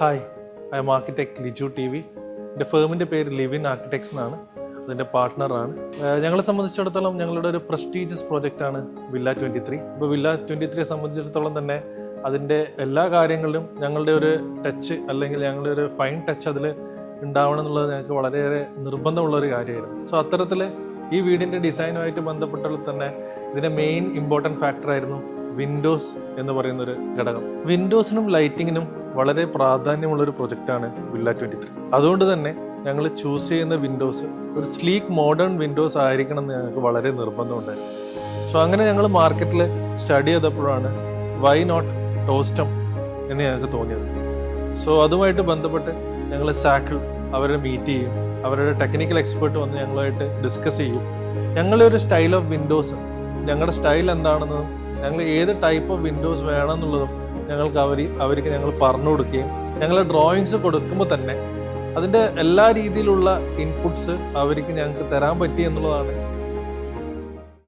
Hi, I am architect Liju T V. എൻ്റെ ഫേമിൻ്റെ പേര് ലിവിൻ ആർക്കിടെക്ട്സ് എന്നാണ്. അതിൻ്റെ പാർട്ട്ണറാണ്. ഞങ്ങളെ സംബന്ധിച്ചിടത്തോളം ഞങ്ങളുടെ ഒരു പ്രസ്റ്റീജിയസ് പ്രോജക്റ്റാണ് വില്ല 23. ഇപ്പോൾ വില്ല 23 സംബന്ധിച്ചിടത്തോളം തന്നെ അതിൻ്റെ എല്ലാ കാര്യങ്ങളിലും ഞങ്ങളുടെ ഒരു ടച്ച് അല്ലെങ്കിൽ ഞങ്ങളുടെ ഒരു ഫൈൻ ടച്ച് അതിൽ ഉണ്ടാവണം എന്നുള്ളത് ഞങ്ങൾക്ക് വളരെയേറെ നിർബന്ധമുള്ളൊരു കാര്യമായിരുന്നു. സോ അത്തരത്തിൽ ഈ വീടിൻ്റെ ഡിസൈനുമായിട്ട് ബന്ധപ്പെട്ടുള്ള തന്നെ ഇതിൻ്റെ മെയിൻ ഇമ്പോർട്ടൻറ്റ് ഫാക്ടറായിരുന്നു വിൻഡോസ് എന്ന് പറയുന്നൊരു ഘടകം. വിൻഡോസിനും ലൈറ്റിങ്ങിനും വളരെ പ്രാധാന്യമുള്ളൊരു പ്രൊജക്റ്റാണ് വില്ല 23. അതുകൊണ്ട് തന്നെ ഞങ്ങൾ ചൂസ് ചെയ്യുന്ന വിൻഡോസ് ഒരു സ്ലീക്ക് മോഡേൺ വിൻഡോസ് ആയിരിക്കണം എന്ന് ഞങ്ങൾക്ക് വളരെ നിർബന്ധമുണ്ടായിരുന്നു. സോ അങ്ങനെ ഞങ്ങൾ മാർക്കറ്റിൽ സ്റ്റഡി ചെയ്തപ്പോഴാണ് വൈ നോട്ട് ടോസ്റ്റം എന്ന് ഞങ്ങൾക്ക് തോന്നിയത്. സോ അതുമായിട്ട് ബന്ധപ്പെട്ട് ഞങ്ങൾ സാക്കിൾ അവരെ മീറ്റ് ചെയ്യും. അവരുടെ ടെക്നിക്കൽ എക്സ്പേർട്ട് വന്ന് ഞങ്ങളുമായിട്ട് ഡിസ്കസ് ചെയ്യും. ഞങ്ങളുടെ ഒരു സ്റ്റൈൽ ഓഫ് വിൻഡോസ്, ഞങ്ങളുടെ സ്റ്റൈൽ എന്താണെന്നതും ഞങ്ങൾ ഏത് ടൈപ്പ് ഓഫ് വിൻഡോസ് വേണമെന്നുള്ളതും അവർക്ക് ഞങ്ങൾ പറഞ്ഞു കൊടുക്കുകയും ഞങ്ങൾ ഡ്രോയിങ്സ് കൊടുക്കുമ്പോൾ തന്നെ അതിൻ്റെ എല്ലാ രീതിയിലുള്ള ഇൻപുട്സ് അവർക്ക് ഞങ്ങൾക്ക് തരാൻ പറ്റി എന്നുള്ളതാണ്